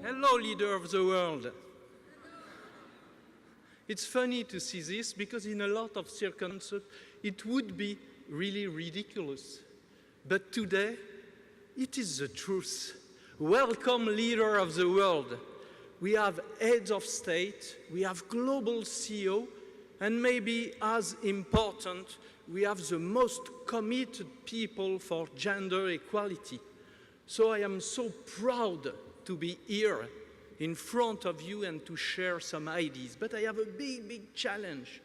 Hello, leader of the world. It's funny to see this because in a lot of circumstances it would be really ridiculous. But today, it is the truth. Welcome, leader of the world. We have heads of state, we have global CEO, and maybe as important, we have the most committed people for gender equality. So I am so proud to be here in front of you and to share some ideas. But I have a big challenge.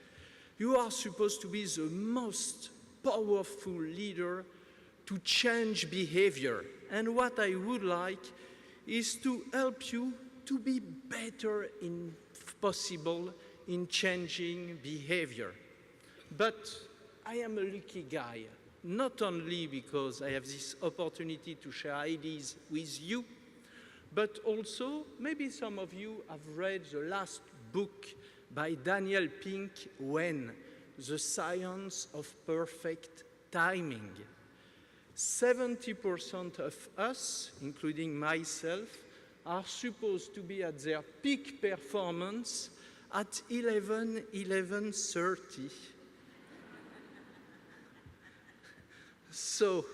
You are supposed to be the most powerful leader to change behavior. And what I would like is to help you to be better if possible in changing behavior. But I am a lucky guy, not only because I have this opportunity to share ideas with you, but also maybe some of you have read the last book by Daniel Pink, When? The Science of Perfect Timing. 70% of us, including myself, are supposed to be at their peak performance at 11:30. So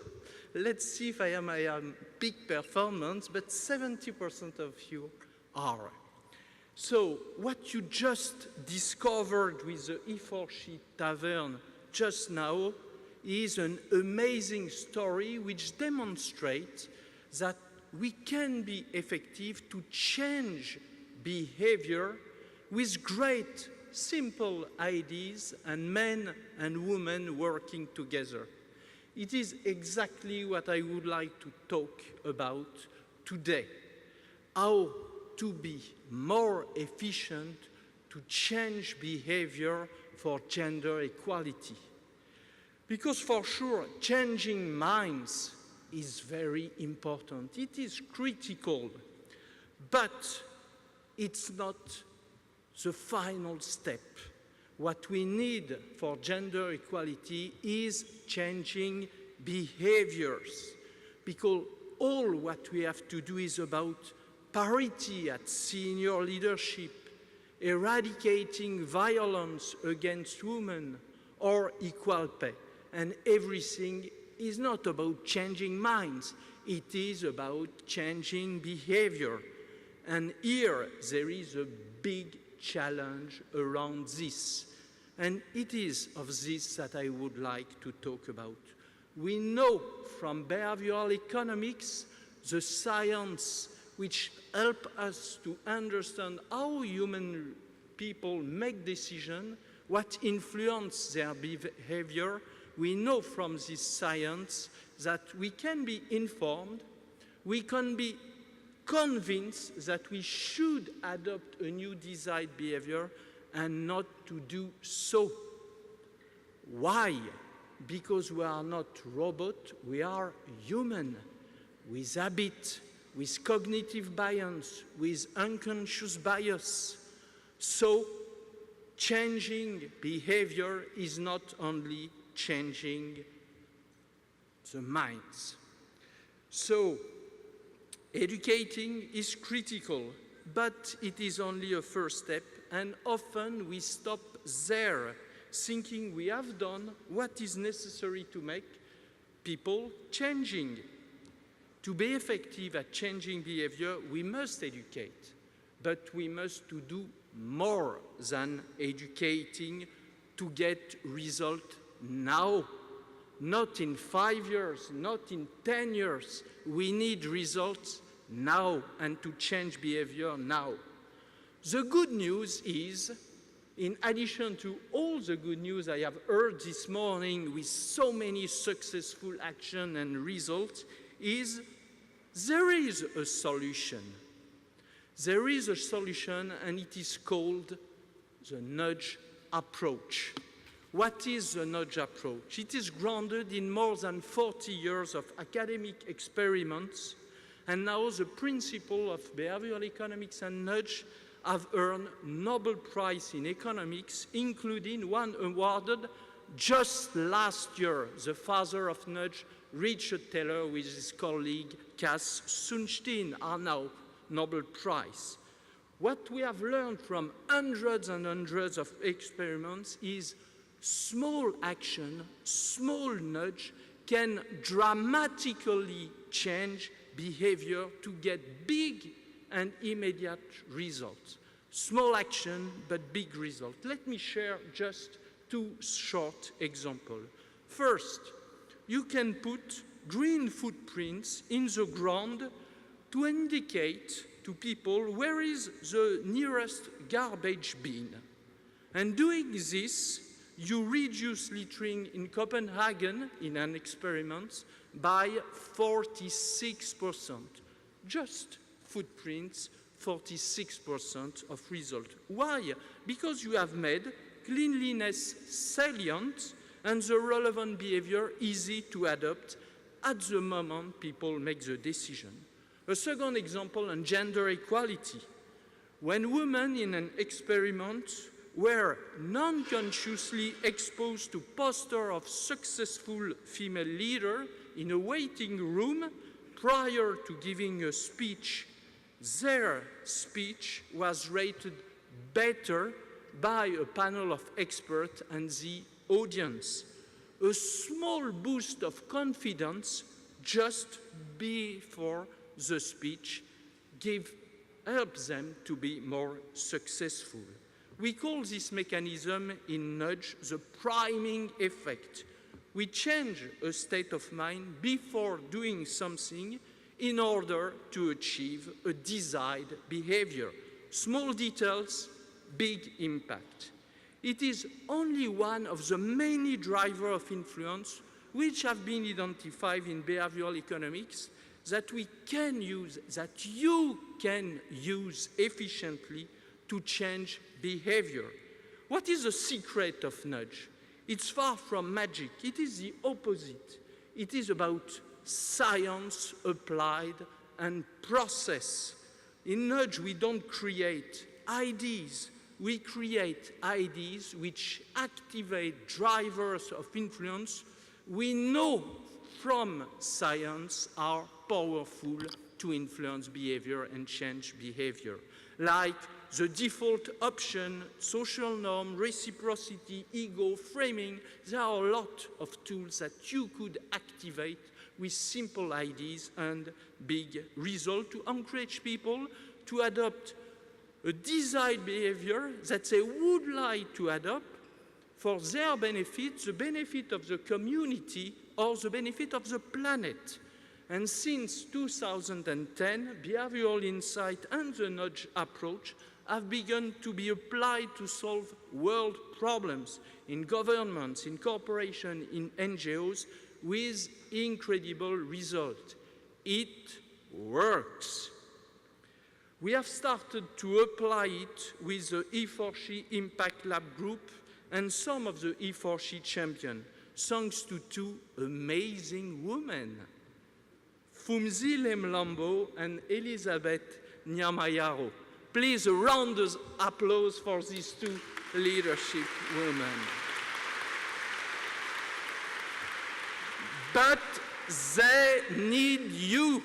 let's see if I am peak performance, but 70% of you are. So what you just discovered with the HeForShe Tavern just now is an amazing story which demonstrates that we can be effective to change behavior with great, simple ideas and men and women working together. It is exactly what I would like to talk about today. How to be more efficient to change behavior for gender equality. Because for sure, changing minds is very important. It is critical, but it's not the final step. What we need for gender equality is changing behaviors, because all what we have to do is about parity at senior leadership, eradicating violence against women, or equal pay. And everything is not about changing minds, it is about changing behavior. And here there is a big challenge around this. And it is of this that I would like to talk about. We know from behavioral economics, the science which help us to understand how human people make decisions, what influence their behavior. We know from this science that we can be informed, we can be convinced that we should adopt a new desired behavior and not to do so. Why? Because we are not robots, we are human, with habit, with cognitive bias, with unconscious bias. So, changing behavior is not only changing the minds. So, educating is critical, but it is only a first step, and often we stop there, thinking we have done what is necessary to make people changing. To be effective at changing behavior, we must educate, but we must do more than educating to get results now. Not in 5 years, not in 10 years. We need results now and to change behavior now. The good news is, in addition to all the good news I have heard this morning with so many successful action and results, is there is a solution. There is a solution, and it is called the nudge approach. What is the nudge approach? It is grounded in more than 40 years of academic experiments, and now the principle of behavioral economics and nudge have earned Nobel Prize in economics, including one awarded just last year. The father of nudge, Richard Taylor, with his colleague Cass Sunstein, are now Nobel Prize. What we have learned from hundreds and hundreds of experiments is small action, small nudge can dramatically change behavior to get big and immediate results. Small action, but big result. Let me share just two short examples. First, you can put green footprints in the ground to indicate to people where is the nearest garbage bin. And doing this, you reduce littering in Copenhagen in an experiment by 46%. Just footprints, 46% of result. Why? Because you have made cleanliness salient and the relevant behavior easy to adopt at the moment people make the decision. A second example on gender equality. When women in an experiment were non-consciously exposed to posters of successful female leaders in a waiting room prior to giving a speech, their speech was rated better by a panel of experts and the audience. A small boost of confidence just before the speech helps them to be more successful. We call this mechanism in nudge the priming effect. We change a state of mind before doing something in order to achieve a desired behavior. Small details, big impact. It is only one of the many drivers of influence which have been identified in behavioral economics that we can use, that you can use efficiently to change behavior. What is the secret of nudge? It's far from magic. It is the opposite. It is about science applied and process. In nudge, we don't create ideas. We create ideas which activate drivers of influence we know from science are powerful to influence behavior and change behavior, like the default option, social norm, reciprocity, ego, framing. There are a lot of tools that you could activate with simple ideas and big results to encourage people to adopt a desired behavior that they would like to adopt for their benefit, the benefit of the community, or the benefit of the planet. And since 2010, behavioral insight and the nudge approach have begun to be applied to solve world problems in governments, in corporations, in NGOs, with incredible results. It works. We have started to apply it with the HeForShe Impact Lab group and some of the HeForShe champions, thanks to two amazing women, Fumzile Mlambo and Elizabeth Nyamayaro. Please, a round of applause for these two leadership women. But they need you.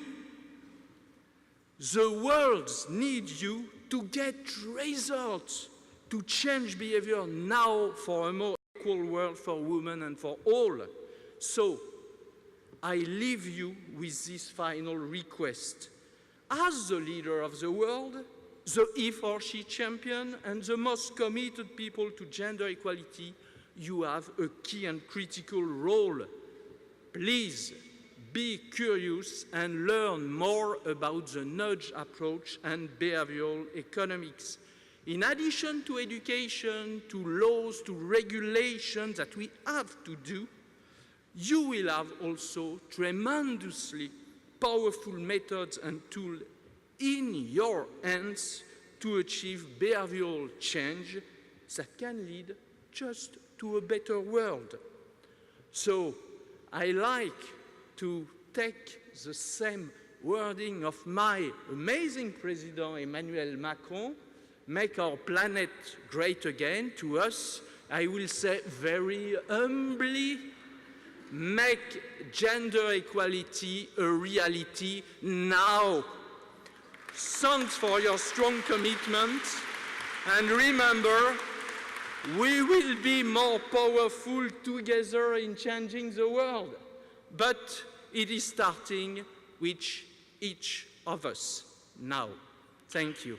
The world needs you to get results, to change behavior now for a more equal world for women and for all. So, I leave you with this final request. As the leader of the world, the HeForShe champion, and the most committed people to gender equality, you have a key and critical role. Please be curious and learn more about the nudge approach and behavioral economics. In addition to education, to laws, to regulations that we have to do, you will have also tremendously powerful methods and tools in your hands to achieve behavioral change that can lead just to a better world. So I like to take the same wording of my amazing President Emmanuel Macron, make our planet great again. To us, I will say very humbly, make gender equality a reality now. Thanks for your strong commitment. And remember, we will be more powerful together in changing the world. But it is starting with each of us now. Thank you.